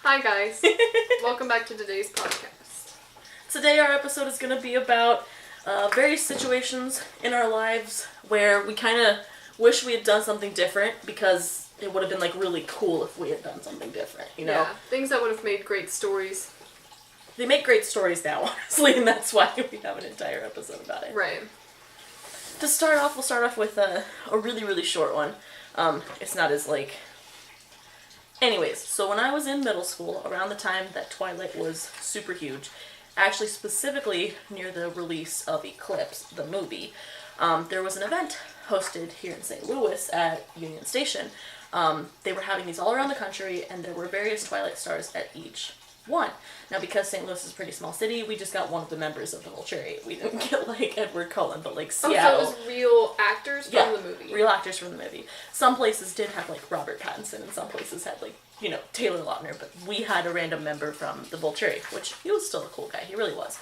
Hi guys, welcome back to today's podcast. Today our episode is going to be about various situations in our lives where we kind of wish we had done something different because it would have been like really cool if we had done something different, you know? Yeah, things that would have made great stories. They make great stories now, honestly, and that's why we have an entire episode about it. Right. To start off, we'll start off with a really, really short one. It's not as like... Anyways, so when I was in middle school, around the time that Twilight was super huge, actually specifically near the release of Eclipse, the movie, there was an event hosted here in St. Louis at Union Station. They were having these all around the country, and there were various Twilight stars at each one. Now, because St. Louis is a pretty small city, we just got one of the members of the whole chariot. We didn't get, like, Edward Cullen, but, like, Seattle. Oh, so it was real actors from the movie? Real actors from the movie. Some places did have, like, Robert Pattinson, and some places had, like, you know, Taylor Lautner, but we had a random member from the Volturi, which he was still a cool guy. He really was.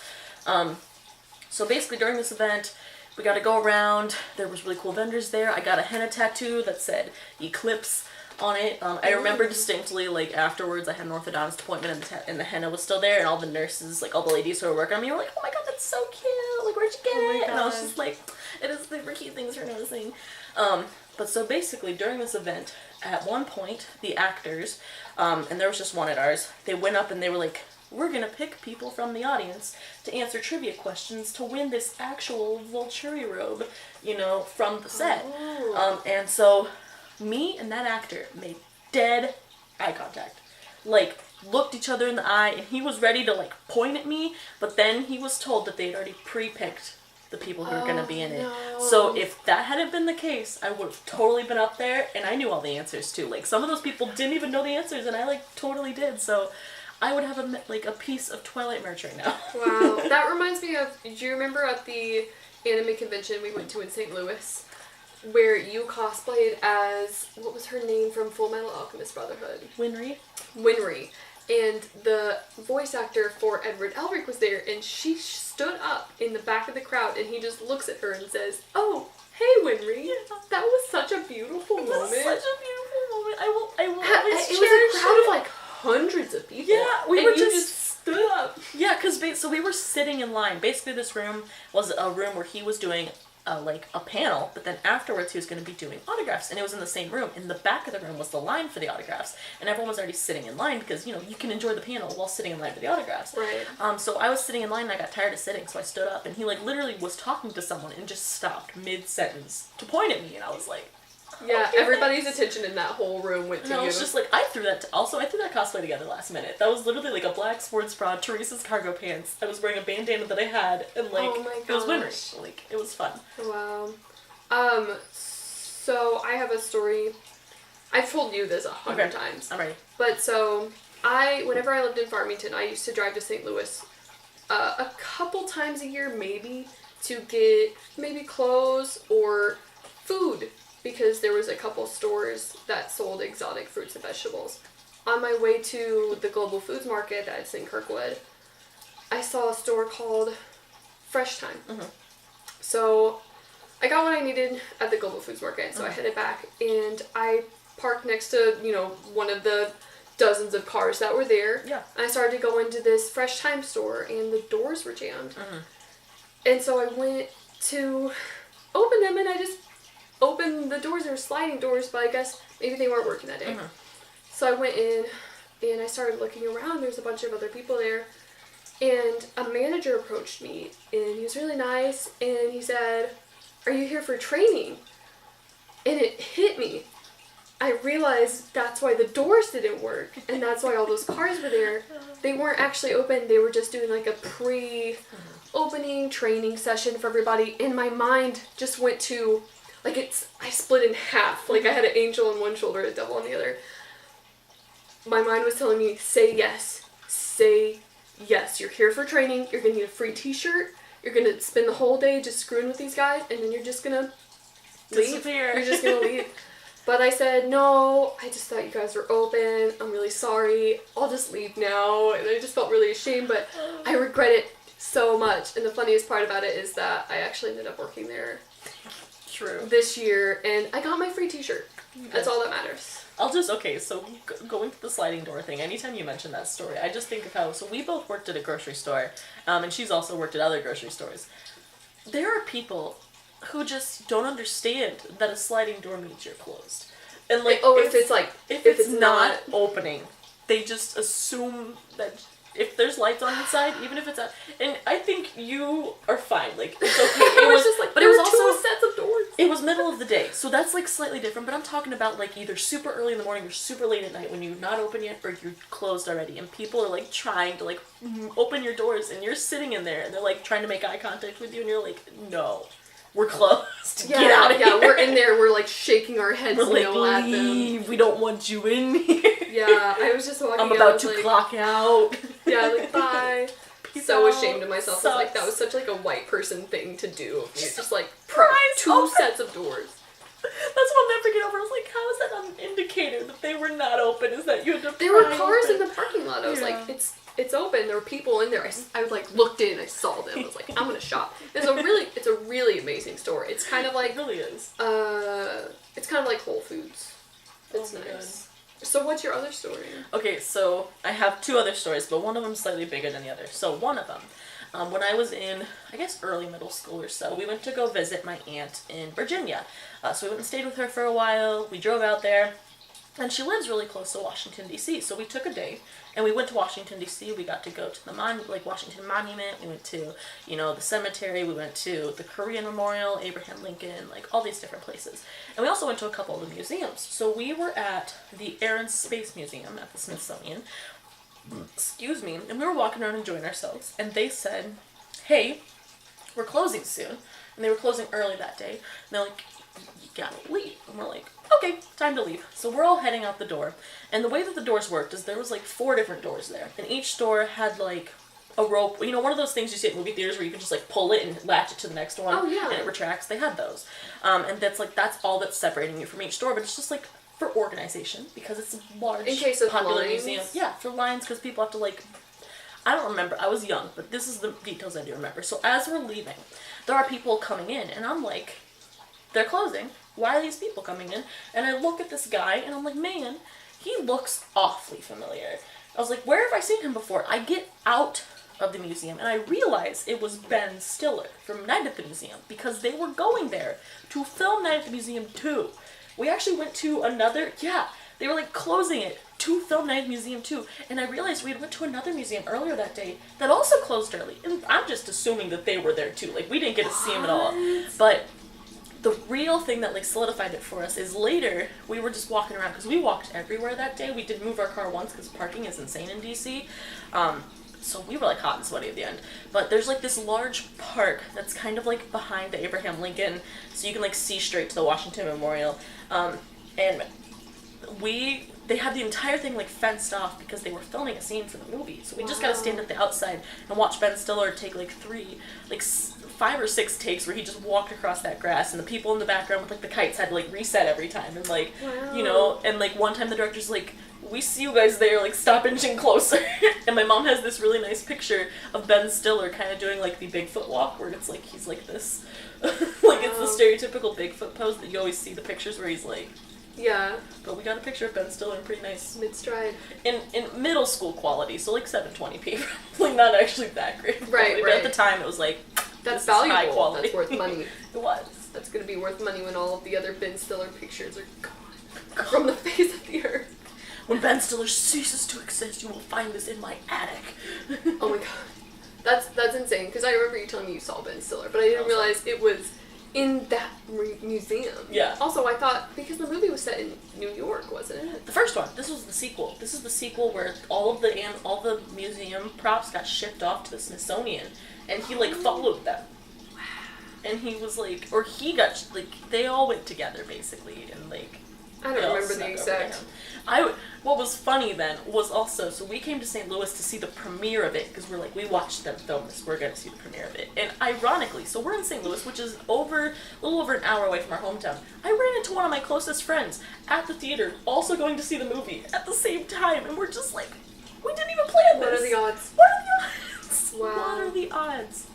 So basically, during this event, we got to go around. There was really cool vendors there. I got a henna tattoo that said Eclipse on it. I remember distinctly, like, afterwards I had an orthodontist appointment and the henna was still there, and all the nurses, like, all the ladies who were working on me were like, oh my god, that's so cute, like, where'd you get it? And I was just like, it is the cute things you're noticing. But so basically, during this event, at one point, the actors, and there was just one at ours, they went up and they were like, we're gonna pick people from the audience to answer trivia questions to win this actual Volturi robe, you know, from the set. And so me and that actor made dead eye contact. Like, looked each other in the eye, and he was ready to, like, point at me, but then he was told that they had already pre-picked the people who were going to be in it. No. So if that hadn't been the case, I would have totally been up there, and I knew all the answers, too. Like, some of those people didn't even know the answers, and I, like, totally did, so I would have, a piece of Twilight merch right now. Wow. That reminds me of, do you remember at the anime convention we went to in St. Louis? Where you cosplayed as, what was her name from Full Metal Alchemist Brotherhood? Winry. And the voice actor for Edward Elric was there, and she stood up in the back of the crowd, and he just looks at her and says, oh, hey Winry, that was such a beautiful moment. It was such a beautiful moment. I will always It cherish was a crowd it. of like hundreds of people. Yeah, we and were you just stood up. Yeah, so we were sitting in line. Basically, this room was a room where he was doing a panel, but then afterwards he was going to be doing autographs, and it was in the same room. In the back of the room was the line for the autographs, and everyone was already sitting in line because, you know, you can enjoy the panel while sitting in line for the autographs. Right. So I was sitting in line, and I got tired of sitting, so I stood up, and he, like, literally was talking to someone and just stopped mid-sentence to point at me, and I was like, yeah, okay, everybody's thanks. attention in that whole room went to And you. I was just like, I threw that cosplay together last minute. That was literally like a black sports bra, Teresa's cargo pants. I was wearing a bandana that I had, and like, oh my it was winter. gosh. Like, it was fun. Wow. So I have a story. I've told you this 100 times. I'm ready. But so, whenever I lived in Farmington, I used to drive to St. Louis a couple times a year, maybe, to get maybe clothes or food, because there was a couple stores that sold exotic fruits and vegetables. On my way to the Global Foods Market that's in Kirkwood, I saw a store called Fresh Time. Mm-hmm. So I got what I needed at the Global Foods Market, so I headed back, and I parked next to, you know, one of the dozens of cars that were there. Yeah. And I started to go into this Fresh Time store, and the doors were jammed. Mm-hmm. And so I went to open them, and I just opened the doors. They were sliding doors, but I guess maybe they weren't working that day. Mm-hmm. So I went in, and I started looking around. There's a bunch of other people there. And a manager approached me, and he was really nice, and he said, are you here for training? And it hit me. I realized that's why the doors didn't work, and that's why all those cars were there. They weren't actually open. They were just doing like a pre-opening training session for everybody, and my mind just went to, like, I split in half. Like, I had an angel on one shoulder, a devil on the other. My mind was telling me, say yes. Say yes. You're here for training. You're going to need a free t-shirt. You're going to spend the whole day just screwing with these guys, and then you're just going to leave. Disappear. You're just going to leave. But I said, no, I just thought you guys were open. I'm really sorry. I'll just leave now. And I just felt really ashamed, but I regret it so much. And the funniest part about it is that I actually ended up working there True. this year, and I got my free t-shirt. That's all that matters. Going to the sliding door thing, anytime you mention that story, I just think of how, so we both worked at a grocery store, and she's also worked at other grocery stores. There are people who just don't understand that a sliding door means you're closed. And like, if it's not opening, they just assume that if there's lights on inside, even if it's out, and I think you are fine. Like, it's okay. It was just like, but it was also 2 sets of doors. It was middle of the day, so that's like slightly different. But I'm talking about like either super early in the morning or super late at night when you're not open yet or you're closed already, and people are like trying to like open your doors, and you're sitting in there, and they're like trying to make eye contact with you, and you're like, no. We're closed. Yeah, get out of here. Yeah, we're in there. We're like shaking our heads we're like, no at them. We don't want you in here. Yeah, I was just walking. I'm about to clock out. Yeah, like bye. Peace so out. Ashamed of myself. Sucks. Like that was such like a white person thing to do. It's just like Two two sets of doors. That's what I'll never get over. I was like, how is that an indicator that they were not open? Is that you had to There were pry cars open? in the parking lot. I was like, it's open. There were people in there. I like looked in. I saw them. I was like, I'm gonna shop. It's a really amazing store. It's kind of like It really is. It's kind of like Whole Foods. It's nice. So what's your other story? Okay, so I have 2 other stories, but one of them's slightly bigger than the other. So one of them, when I was in, I guess, early middle school or so, we went to go visit my aunt in Virginia. So we went and stayed with her for a while. We drove out there, and she lives really close to Washington, D.C., so we took a day, and we went to Washington, D.C. We got to go to the Washington Monument. We went to, the cemetery. We went to the Korean Memorial, Abraham Lincoln, like, all these different places. And we also went to a couple of the museums. So we were at the Air and Space Museum at the Smithsonian, and we were walking around enjoying ourselves, and they said, hey, we're closing soon. And they were closing early that day, and they're like, you gotta leave. And we're like, okay, time to leave. So we're all heading out the door, and the way that the doors worked is there was like 4 different doors there, and each door had like a rope, one of those things you see at movie theaters where you can just like pull it and latch it to the next one, and it retracts. They had those, and that's all that's separating you from each door, but it's just like for organization, because it's a large, in case of popular lines. museum. Yeah, for lines, because people have to like, I don't remember, I was young, but this is the details I do remember. So as we're leaving, there are people coming in, and I'm like, they're closing. Why are these people coming in? And I look at this guy, and I'm like, man, he looks awfully familiar. I was like, where have I seen him before? I get out of the museum, and I realize it was Ben Stiller from Night at the Museum, because they were going there to film Night at the Museum 2. We actually went to they were like closing it to film Night at the Museum 2, and I realized we had went to another museum earlier that day that also closed early, and I'm just assuming that they were there too. Like, we didn't get to see him at all. But the real thing that like solidified it for us is later we were just walking around, because we walked everywhere that day. We did move our car once because parking is insane in DC, so we were like hot and sweaty at the end. But there's like this large park that's kind of like behind the Abraham Lincoln, so you can like see straight to the Washington Memorial, and they had the entire thing like fenced off because they were filming a scene for the movie. So we just gotta stand at the outside and watch Ben Stiller take like 5 or 6 takes where he just walked across that grass, and the people in the background with like the kites had to like reset every time, and like, and like one time the director's like, we see you guys there, like stop inching closer. And my mom has this really nice picture of Ben Stiller kind of doing like the Bigfoot walk, where it's like he's like this, like it's the stereotypical Bigfoot pose that you always see the pictures where he's like. Yeah. But we got a picture of Ben Stiller in pretty nice mid-stride. In middle school quality, so like 720p, probably not actually that great. Right. But at the time it was like, that's valuable. High quality. That's worth money. It was. That's gonna be worth money when all of the other Ben Stiller pictures are gone from the face of the earth. When Ben Stiller ceases to exist, you will find this in my attic. Oh my god. That's insane, because I remember you telling me you saw Ben Stiller, but I didn't realize it was in that museum. Yeah. Also, I thought, because the movie was set in New York, wasn't it? The first one. This was the sequel. This is the sequel where all the museum props got shipped off to the Smithsonian, and he like followed them. Wow. And he was like, or he got like, they all went together basically, and like. I don't remember the exact. What was funny then was also, so we came to St. Louis to see the premiere of it, because we're like, we watched them film this, we're going to see the premiere of it. And ironically, so we're in St. Louis, which is a little over an hour away from our hometown. I ran into one of my closest friends at the theater, also going to see the movie at the same time, and we're just like, we didn't even plan this. What are the odds? What are the odds? Wow. What are the odds?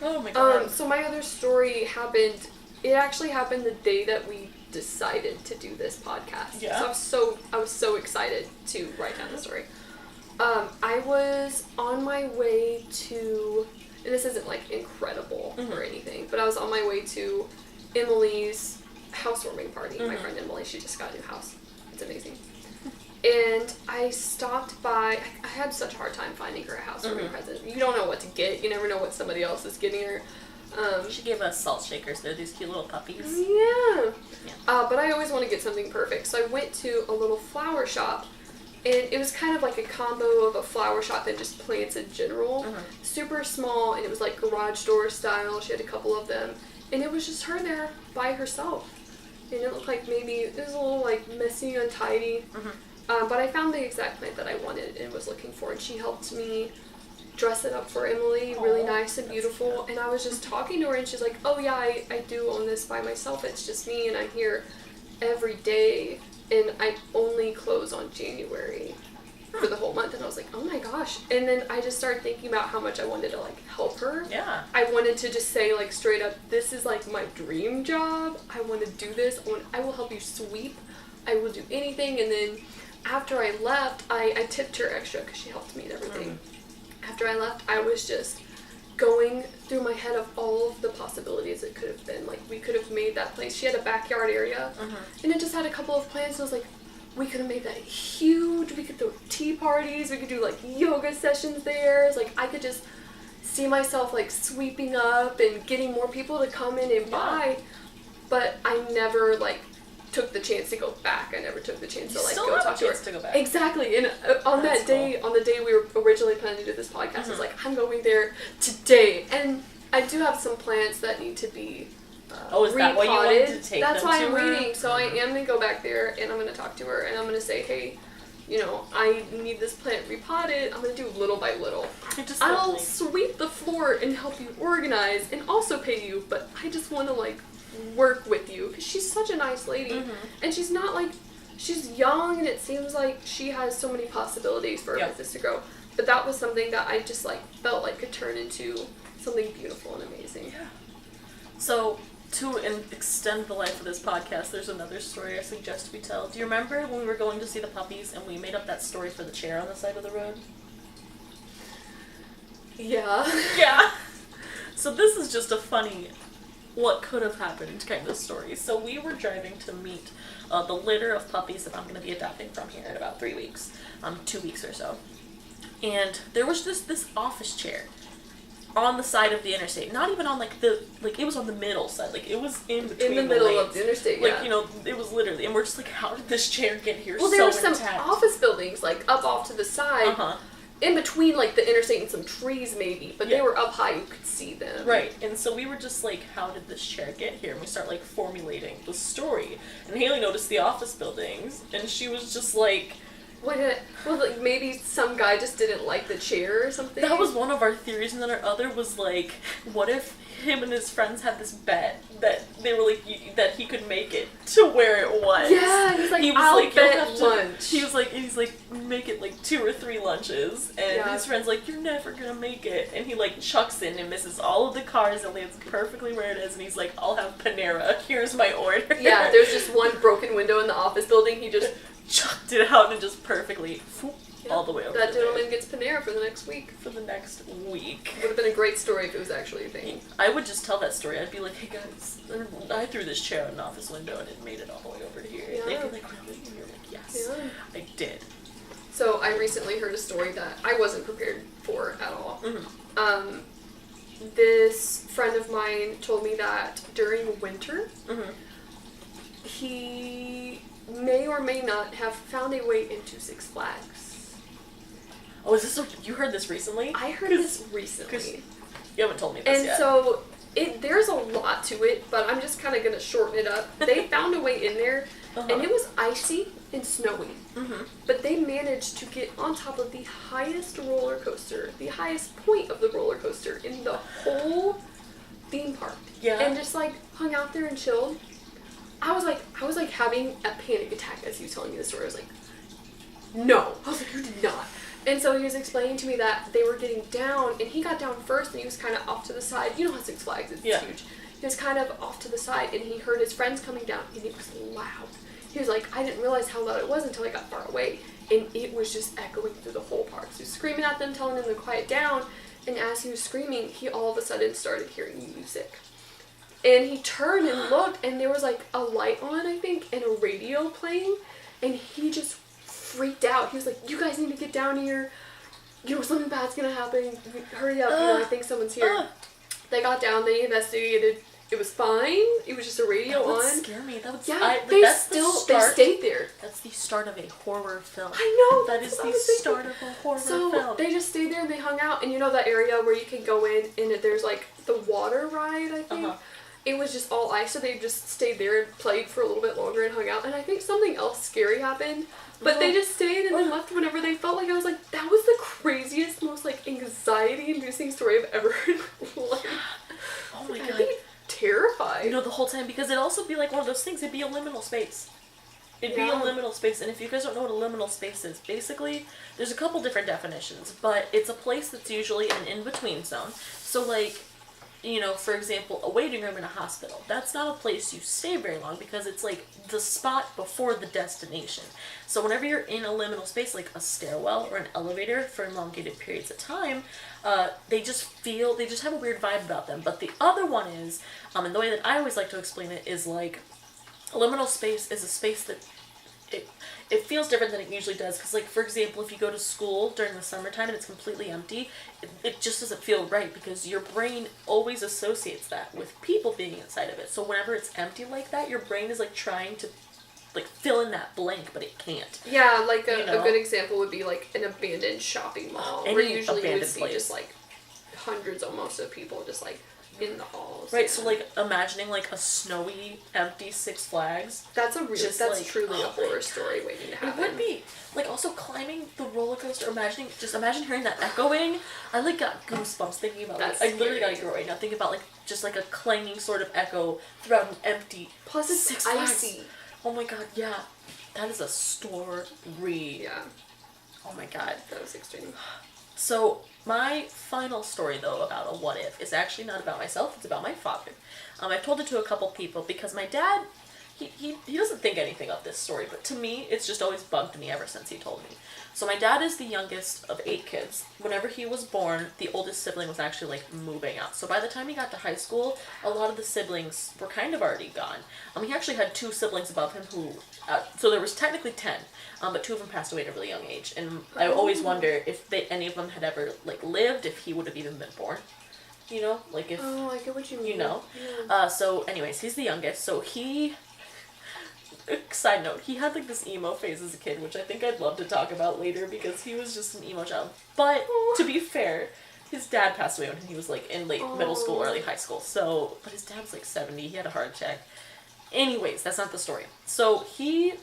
Oh my god. So my other story happened it actually happened the day that we decided to do this podcast. Yeah. So I was so excited to write down the story. I was on my way to, and this isn't like incredible or anything, but I was on my way to Emily's housewarming party. My friend Emily, she just got a new house. It's amazing. And I stopped by, I had such a hard time finding her a housewarming present. You don't know what to get. You never know what somebody else is getting her. She gave us salt shakers. They're these cute little puppies. Yeah. But I always want to get something perfect. So I went to a little flower shop, and it was kind of like a combo of a flower shop and just plants in general. Super small, and it was like garage door style. She had a couple of them. And it was just her there by herself. And it looked like maybe, it was a little like messy, untidy. But I found the exact plant that I wanted and was looking for, and she helped me dress it up for Emily, really nice and beautiful. And I was just talking to her, and she's like, oh yeah, I do own this by myself. It's just me, and I'm here every day, and I only close on January for the whole month. And I was like, oh my gosh. And then I just started thinking about how much I wanted to like help her. Yeah. I wanted to just say like straight up, this is like my dream job. I want to do this. I will help you sweep. I will do anything. And then after I left, I tipped her extra because she helped me and everything. After I left, I was just going through my head of all of the possibilities it could have been. Like, we could have made that place. She had a backyard area, and it just had a couple of plants. So I was like, we could have made that huge. We could throw tea parties. We could do, like, yoga sessions there. It's like, I could just see myself, like, sweeping up and getting more people to come in and buy. But I never, like, took the chance to go back. I never took the chance to like go talk to her. To go back. Exactly. And on That's that day, on the day we were originally planning to do this podcast, I was like, I'm going there today. And I do have some plants that need to be is that why you wanted to take That's them why to I'm her? waiting. So I am going to go back there, and I'm going to talk to her, and I'm going to say, hey, you know, I need this plant repotted. I'm going to do little by little. I'll sweep the floor and help you organize and also pay you, but I just want to like work with you because she's such a nice lady, and she's not like, she's young, and it seems like she has so many possibilities for her business to grow. But that was something that I just like felt like could turn into something beautiful and amazing. Yeah. So to extend the life of this podcast, there's another story I suggest we tell. Do you remember when we were going to see the puppies and we made up that story for the chair on the side of the road? Yeah. Yeah. So this is just a funny what could have happened kind of story. So we were driving to meet the litter of puppies that I'm going to be adopting from here in about 3 weeks, 2 weeks or so. And there was just this office chair on the side of the interstate. Not even on it was on the middle side. Like it was in between in the middle of the interstate. Yeah. Like, you know, it was literally, and we're just like, how did this chair get here? Well, there were some office buildings like up off to the side. In between, like, the interstate and some trees, maybe. But they were up high. You could see them. Right. And so we were just like, how did this chair get here? And we start, like, formulating the story. And Haley noticed the office buildings. And she was just like... like, maybe some guy just didn't like the chair or something? That was one of our theories. And then our other was, like, what if him and his friends had this bet that they were, like, that he could make it to where it was. Yeah, he's like, I'll bet lunch. He's like, make it, like, 2 or 3 lunches. And his friend's like, you're never gonna make it. And he, like, chucks in and misses all of the cars and lands perfectly where it is. And he's like, I'll have Panera. Here's my order. Yeah, there's just one broken window in the office building. He just chucked it out and just perfectly... all the way over. That gentleman gets Panera for the next week. For the next week. Would have been a great story if it was actually a thing. I would just tell that story. I'd be like, hey guys, I threw this chair out an office window and it made it all the way over to here. Yeah. They'd be like, really? And you're like, yes, I did. So I recently heard a story that I wasn't prepared for at all. This friend of mine told me that during winter, he may or may not have found a way into Six Flags. Oh, is this you heard this recently? I heard this recently. You haven't told me this yet. And so there's a lot to it, but I'm just kind of going to shorten it up. They found a way in there, and it was icy and snowy. But they managed to get on top of the highest roller coaster, the highest point of the roller coaster in the whole theme park. Yeah. And just like hung out there and chilled. I was like having a panic attack as he was telling me the story. I was like, no. I was like, you did not. And so he was explaining to me that they were getting down, and he got down first, and he was kind of off to the side. You know how Six Flags is, it's huge. he was kind of off to the side, and he heard his friends coming down, and it was loud. He was like, I didn't realize how loud it was until I got far away, and it was just echoing through the whole park. So he was screaming at them, telling them to quiet down, and as he was screaming, he all of a sudden started hearing music. And he turned and looked, and there was like a light on, I think, and a radio playing, and he just freaked out. He was like, you guys need to get down here. You know, something bad's gonna happen. Hurry up, you know, I think someone's here. They got down, they investigated. It was fine. It was just a radio that would on. Scare me. That would. Yeah, they stayed there. That's the start of a horror film. I know. That is the start of a horror film. So they just stayed there and they hung out. And you know that area where you can go in and there's like the water ride, I think? It was just all ice, so they just stayed there and played for a little bit longer and hung out. And I think something else scary happened. But they just stayed and then left whenever they felt like. I was like, that was the craziest, most like anxiety-inducing story I've ever heard in my life. Oh my god. I'd be terrified. You know, the whole time, because it'd also be like one of those things, it'd be a liminal space. It'd be a liminal space, and if you guys don't know what a liminal space is, basically, there's a couple different definitions, but it's a place that's usually an in-between zone. So like, you know, for example, a waiting room in a hospital. That's not a place you stay very long because it's like the spot before the destination. So whenever you're in a liminal space, like a stairwell or an elevator for elongated periods of time, they just have a weird vibe about them. But the other one is, and the way that I always like to explain it is like, a liminal space is a space that it feels different than it usually does, because like, for example, if you go to school during the summertime and it's completely empty, it just doesn't feel right, because your brain always associates that with people being inside of it. So whenever it's empty like that, your brain is like trying to like fill in that blank, but it can't. Yeah, like a good example would be like an abandoned shopping mall, where usually you would see just like hundreds almost of people just like in the halls. Right, so like imagining like a snowy, empty Six Flags. That's that's like, truly a horror story waiting to happen. It would be. Like also climbing the roller coaster, imagine hearing that echoing. I like got goosebumps thinking about like, I literally got a girl right now thinking about like just like a clanging sort of echo throughout an empty Plus it's Six icy. Flags. Oh my god, yeah. That is a story. Yeah. Oh my god. That was extreme. So, my final story, though, about a what if is actually not about myself, it's about my father. I've told it to a couple people because my dad, he doesn't think anything of this story, but to me, it's just always bugged me ever since he told me. So my dad is the youngest of 8 kids. Whenever he was born, the oldest sibling was actually, like, moving out. So by the time he got to high school, a lot of the siblings were kind of already gone. He actually had 2 siblings above him who, so there was technically 10, but 2 of them passed away at a really young age. And I always wonder if any of them had ever, like, lived, if he would have even been born. You know? Like, if... Oh, I get what you mean. You know? Yeah. So anyways, he's the youngest, so he... Side note, he had like this emo phase as a kid, which I think I'd love to talk about later because he was just an emo child. But to be fair, his dad passed away when he was like in late middle school, early high school. So, but his dad was like 70, he had a heart attack. Anyways, that's not the story. So he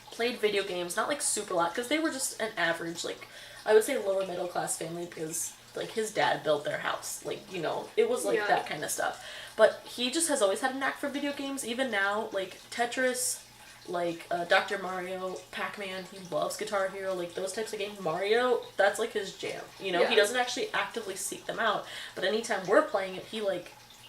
played video games, not like super a lot, because they were just an average, like, I would say lower middle class family, because like his dad built their house. Like, you know, it was like that kind of stuff. But he just has always had a knack for video games, even now, like Tetris, like Dr. Mario, Pac-Man, he loves Guitar Hero, like those types of games. Mario, that's like his jam. You know, he doesn't actually actively seek them out, but anytime we're playing it,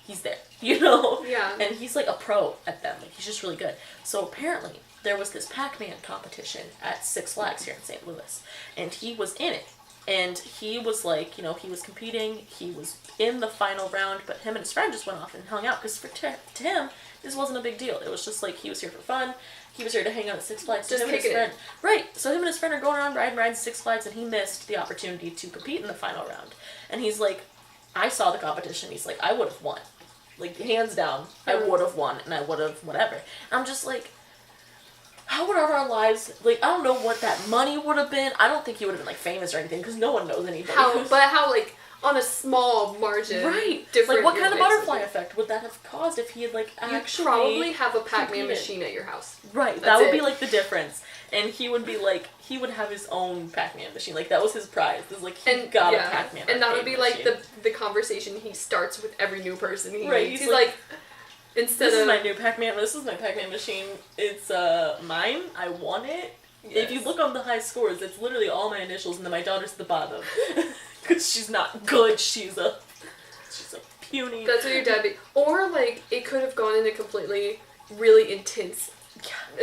he's there, you know? Yeah. And he's like a pro at them. Like, he's just really good. So apparently, there was this Pac-Man competition at Six Flags here in St. Louis, and he was in it. And he was like, you know, he was competing, he was in the final round, but him and his friend just went off and hung out, because to him, this wasn't a big deal. It was just like, he was here for fun, he was here to hang out at Six Flags. Just kicking it. Right, so him and his friend are going around riding Six Flags, and he missed the opportunity to compete in the final round. And he's like, I saw the competition, he's like, I would have won. Like, hands down, I would have won, and I would have whatever. And I'm just like, how would our lives, like, I don't know what that money would have been. I don't think he would have been, like, famous or anything, because no one knows anybody. How, like, on a small margin. Right. Different. Like, what kind of butterfly effect would that have caused if he had, like, actually... You'd probably have a Pac-Man machine at your house. Right. That would be, like, the difference. And he would be, like, he would have his own Pac-Man machine. Like, that was his prize. It was, like, he got a Pac-Man and that would be, machine. like, the conversation he starts with every new person he meets. He's like instead this of... is my new Pac-Man, this is my Pac-Man machine. It's, mine. I won it. Yes. If you look on the high scores, it's literally all my initials and then my daughter's at the bottom. Because she's not good, she's a puny. That's what your dad be. Or, like, it could have gone in a completely, really intense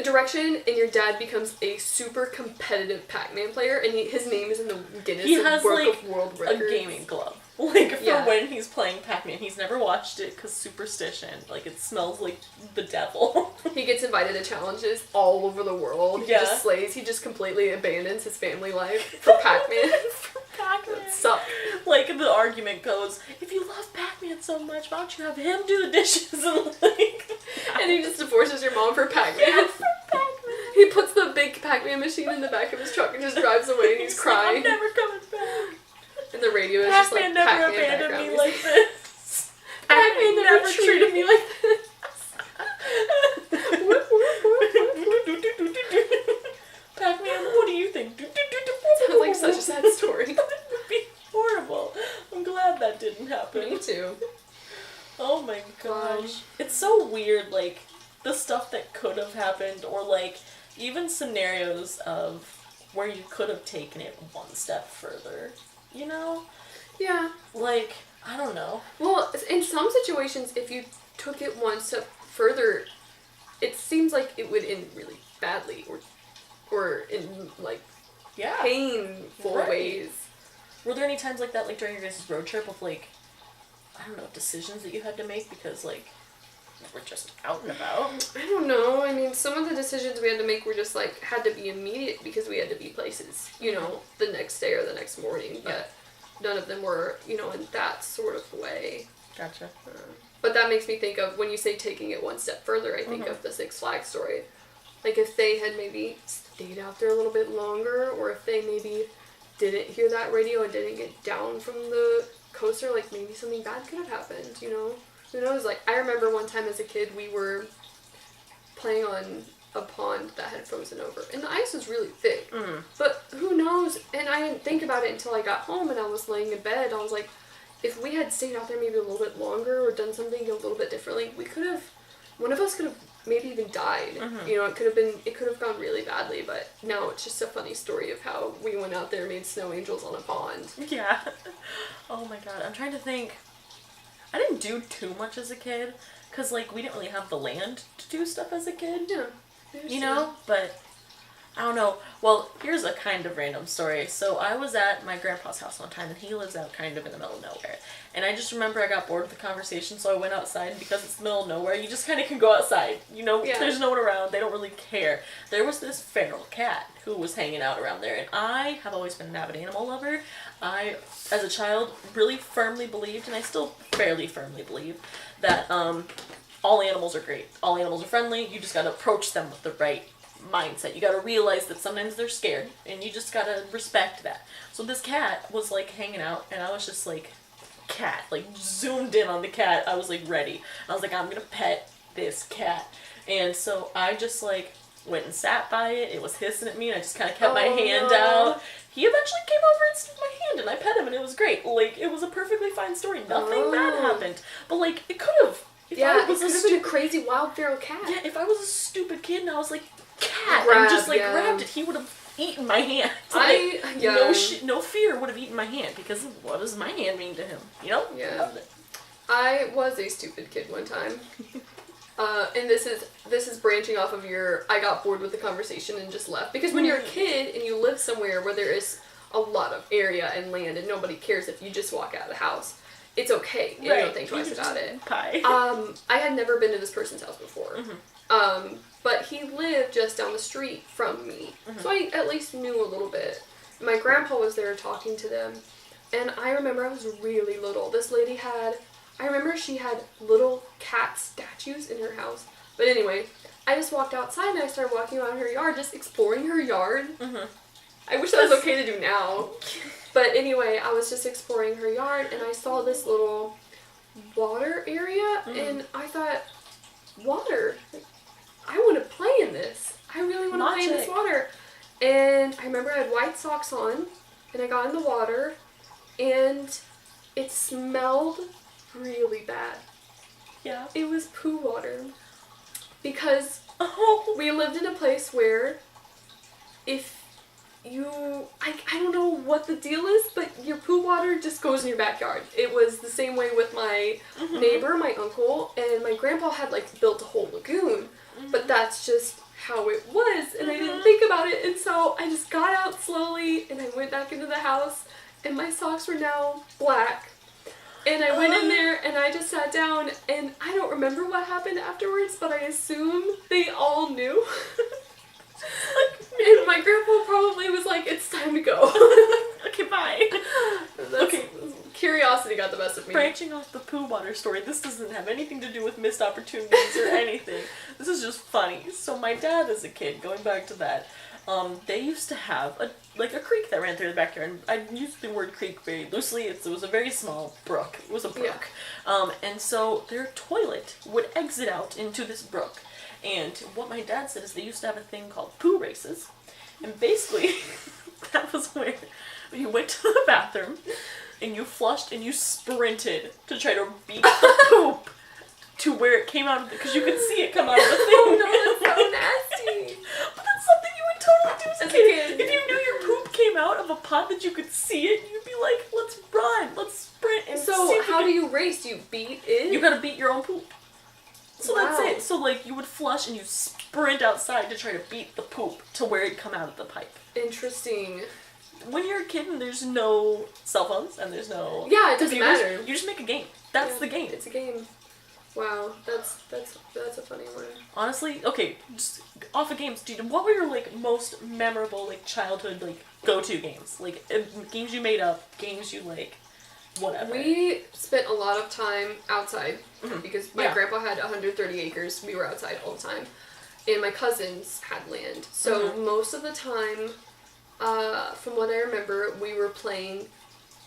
direction, and your dad becomes a super competitive Pac-Man player, and his name is in the Guinness Book of World Records. A gaming glove. Like, for when he's playing Pac-Man. He's never watched it because superstition. Like, it smells like the devil. He gets invited to challenges all over the world. He just slays. He just completely abandons his family life for Pac-Man. For Pac-Man. Suck. Like, the argument goes, if you love Pac-Man so much, why don't you have him do the dishes? And, like... And he just divorces your mom for Pac-Man. Yeah, for Pac-Man. He puts the big Pac-Man machine in the back of his truck and just drives away, and he's crying. Like, I'm never coming back. And the radio is just like, Pac-Man never Pac-Man abandoned me music. like this. Pac-Man never treated me like this. Pac-Man, what do you think? Sounds like such a sad story. That would be horrible. I'm glad that didn't happen. Me too. Oh my gosh. It's so weird, like, the stuff that could have happened, or, like, even scenarios of where you could have taken it one step further. You know? Yeah. Like, I don't know. Well, in some situations, if you took it one step further, it seems like it would end really badly, or in, like, painful ways. Were there any times like that, like, during your guys' road trip of, like, I don't know, decisions that you had to make because, like, we're just out and about? I don't know. I mean, some of the decisions we had to make were just, like, had to be immediate because we had to be places, you know, the next day or the next morning. But none of them were, you know, in that sort of way. Gotcha. But that makes me think of, when you say taking it one step further, I think of the Six Flags story. Like, if they had maybe stayed out there a little bit longer, or if they maybe didn't hear that radio and didn't get down from the coaster, like, maybe something bad could have happened, you know? Who knows? Like, I remember one time as a kid, we were playing on a pond that had frozen over, and the ice was really thick. But who knows? And I didn't think about it until I got home and I was laying in bed. I was like, if we had stayed out there maybe a little bit longer or done something a little bit differently, we could have, one of us could have maybe even died. You know, it could have gone really badly, but now it's just a funny story of how we went out there and made snow angels on a pond. Yeah. Oh my god, I'm trying to think. I didn't do too much as a kid, because, like, we didn't really have the land to do stuff as a kid. Yeah. You know? But, I don't know. Well, here's a kind of random story. So, I was at my grandpa's house one time, and he lives out kind of in the middle of nowhere. And I just remember I got bored with the conversation, so I went outside, and because it's the middle of nowhere, you just kind of can go outside. You know, there's no one around, they don't really care. There was this feral cat who was hanging out around there, and I have always been an avid animal lover. I, as a child, really firmly believed, and I still fairly firmly believe, that all animals are great. All animals are friendly, you just gotta approach them with the right mindset. You gotta realize that sometimes they're scared, and you just gotta respect that. So this cat was, like, hanging out, and I was just like, cat, like, zoomed in on the cat. I was, like, ready. I was like, I'm gonna pet this cat. And so I just, like, went and sat by it. It was hissing at me, and I just kind of kept my hand out. He eventually came over and sniffed my hand, and I pet him, and it was great. Like, it was a perfectly fine story. Nothing bad happened. But, like, it could have. Yeah, it could have been a crazy wild feral cat. Yeah, if I was a stupid kid and I was like, cat, and just, like, grabbed it, he would have eaten my hand. Like, no fear would have eaten my hand, because what does my hand mean to him? You know? Yeah. I was a stupid kid one time. And this is branching off of your, I got bored with the conversation and just left. Because when you're a kid and you live somewhere where there is a lot of area and land and nobody cares if you just walk out of the house, it's okay. You don't think twice about it. I had never been to this person's house before. But he lived just down the street from me. So I at least knew a little bit. My grandpa was there talking to them. And I remember I was really little. This lady I remember she had little cat statues in her house. But anyway, I just walked outside and I started walking around her yard, just exploring her yard. I wish that was okay to do now. But anyway, I was just exploring her yard and I saw this little water area and I thought, water? I want to play in this. I really want to play in this water. And I remember I had white socks on and I got in the water and it smelled really bad. Yeah. It was poo water. Because we lived in a place where if I don't know what the deal is, but your poo water just goes in your backyard. It was the same way with my neighbor, my uncle, and my grandpa had like built a whole lagoon, but that's just how it was, and I didn't think about it, and so I just got out slowly, and I went back into the house, and my socks were now black, and I went in there, and I just sat down, and I don't remember what happened afterwards, but I assume they all knew. And my grandpa probably was like, it's time to go. Okay, bye. Okay. Curiosity got the best of me. Branching off the poo water story, this doesn't have anything to do with missed opportunities or anything. This is just funny. So my dad as a kid, going back to that, they used to have a creek that ran through the backyard. And I use the word creek very loosely. It was a very small brook. It was a brook. Yeah. And so their toilet would exit out into this brook. And what my dad said is they used to have a thing called poo races. And basically, that was where you went to the bathroom and you flushed and you sprinted to try to beat the poop to where it came out of because you could see it come out of the thing. Oh no, that's so nasty. But that's something you would totally do as a kid. If you knew your poop came out of a pot that you could see it, you'd be like, let's run, let's sprint. And so how do you race? Do you beat it? You gotta beat your own poop. So wow. That's it. So like you would flush and you sprint outside to try to beat the poop to where it'd come out of the pipe. Interesting. When you're a kid and there's no cell phones and there's no it doesn't matter. You just make a game. That's the game. It's a game. Wow, that's a funny one. Honestly, okay, just off of games, dude, what were your like most memorable like childhood like go-to games? Like games you made up, games you like, whatever. We spent a lot of time outside because my grandpa had 130 acres. We were outside all the time, and my cousins had land. So most of the time, from what I remember, we were playing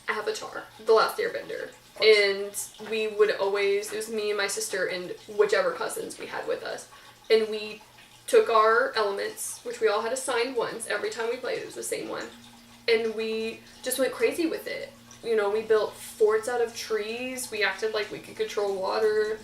Avatar: The Last Airbender. And we would always, it was me and my sister and whichever cousins we had with us. And we took our elements, which we all had assigned ones. Every time we played, it was the same one. And we just went crazy with it. You know, we built forts out of trees. We acted like we could control water.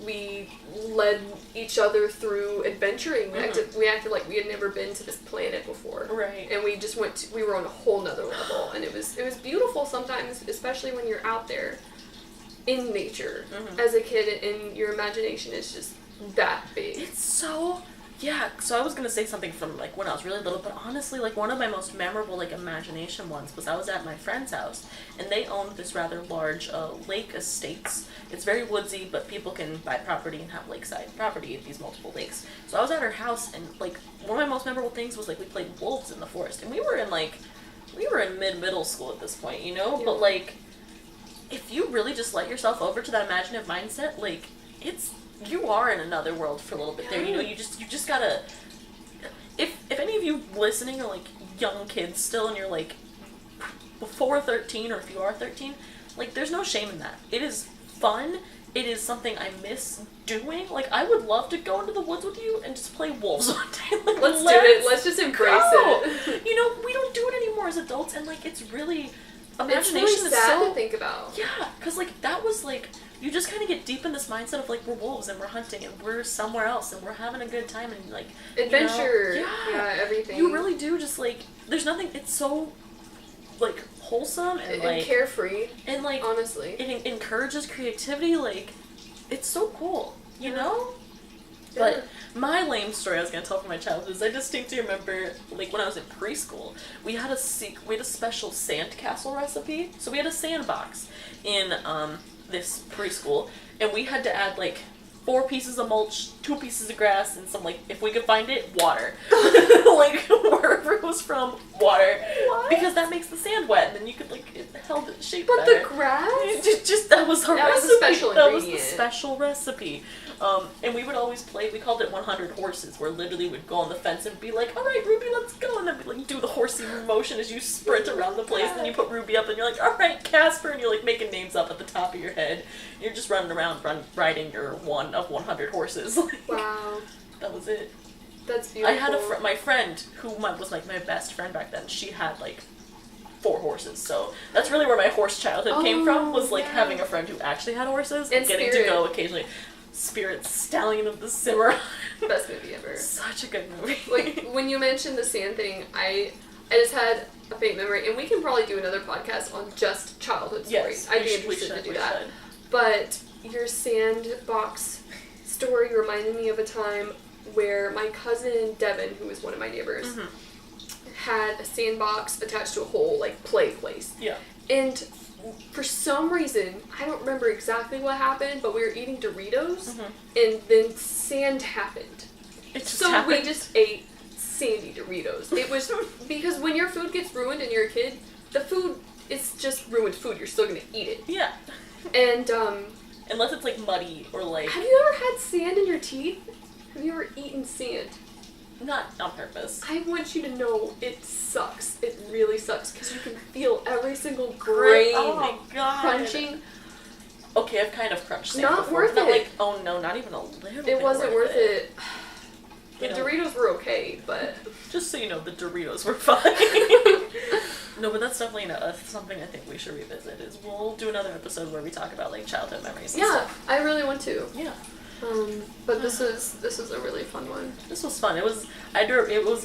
We led each other through adventuring. We acted like we had never been to this planet before. Right. And we just we were on a whole nother level. And it was beautiful sometimes, especially when you're out there in nature as a kid, and your imagination is just that big. It's so, so I was gonna say something from like when I was really little, but honestly like one of my most memorable like imagination ones was I was at my friend's house and they owned this rather large lake estates. It's very woodsy, but people can buy property and have lakeside property at these multiple lakes. So I was at her house and like one of my most memorable things was like we played wolves in the forest, and we were in middle school at this point, you know, but like if you really just let yourself over to that imaginative mindset, like you are in another world for a little bit there. You know, you just gotta. If any of you listening are like young kids still, and you're like before 13, or if you are 13, like there's no shame in that. It is fun. It is something I miss doing. Like I would love to go into the woods with you and just play wolves one day. Like, let's do it. Let's just embrace it. You know, we don't do it anymore as adults, and like it's really. Imagination it's really sad is so, to think about. Yeah, because like that was like you just kind of get deep in this mindset of like we're wolves and we're hunting and we're somewhere else and we're having a good time and like adventure. You know, Everything. You really do just like there's nothing. It's so like wholesome and like carefree and like honestly it encourages creativity. Like it's so cool, you know. Yeah. But my lame story I was gonna tell from my childhood is I distinctly remember like when I was in preschool, we had a special sandcastle recipe. So we had a sandbox in this preschool, and we had to add like 4 pieces of mulch, 2 pieces of grass, and some like if we could find it, water. Like wherever it was from, water. What? Because that makes the sand wet, and then you could like it held it shaped But better. the grass? Just that was our recipe. Was a special ingredient. That was the special recipe. And we would always play, we called it 100 horses, where literally we'd go on the fence and be like, all right, Ruby, let's go. And then we'd like do the horsey motion as you sprint around the place. And then you put Ruby up and you're like, all right, Casper. And you're like making names up at the top of your head. You're just running around riding your one of 100 horses. Wow. That was it. That's beautiful. I had my friend, who was like my best friend back then, she had like 4 horses. So that's really where my horse childhood came from, was like having a friend who actually had horses and getting to go occasionally. Spirit Stallion of the Cimarron. Best movie ever. Such a good movie. Like when you mentioned the sand thing, I I just had a faint memory, and we can probably do another podcast on just childhood stories. Yes, I'd be interested to do that. should. But your sandbox story reminded me of a time where my cousin Devin, who was one of my neighbors, had a sandbox attached to a whole like play place. Yeah. And for some reason, I don't remember exactly what happened, but we were eating Doritos, and then sand happened. We just ate sandy Doritos. It was because when your food gets ruined and you're a kid, the food is just ruined food. You're still gonna eat it. Yeah. And unless it's like muddy or like. have you ever had sand in your teeth? Have you ever eaten sand? Not on purpose. I want you to know it sucks. It really sucks because you can feel every single grain Oh my god. crunching. Okay, I've kind of crunched sand Not before. worth Not it. like, oh no, not even a little bit. It wasn't worth it. The You know. Doritos were okay, but Just so you know, the Doritos were fine. No, but that's definitely something I think we should revisit. Is we'll do another episode where we talk about like childhood memories. And yeah, stuff. I really want to. Yeah. But this is a really fun one. This was fun. It was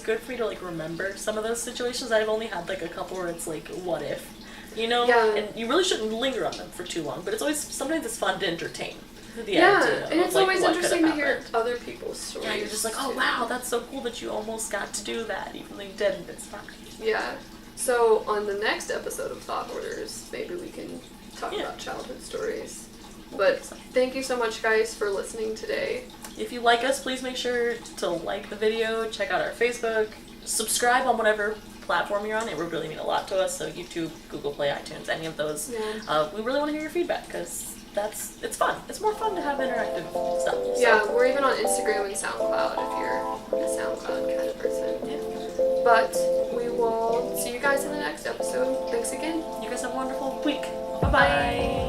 good for me to like remember some of those situations. I've only had like a couple where it's like, what if, you know? Yeah. And you really shouldn't linger on them for too long. But sometimes it's fun to entertain. The Yeah, idea and of, it's like, always what interesting could to have hear happened. other people's stories. Yeah, you're just like, oh too. wow, that's so cool that you almost got to do that, even though you didn't. It's fine. Yeah. So on the next episode of Thought Hoarders, maybe we can talk about childhood stories. But thank you so much, guys, for listening today. If you like us, please make sure to like the video, check out our Facebook, subscribe on whatever platform you're on. It would really mean a lot to us. So YouTube, Google Play, iTunes, any of those. Yeah. We really want to hear your feedback because it's fun. It's more fun to have interactive stuff. So. Yeah, we're even on Instagram and SoundCloud if you're a SoundCloud kind of person. Yeah. But we will see you guys in the next episode. Thanks again. You guys have a wonderful week. Bye.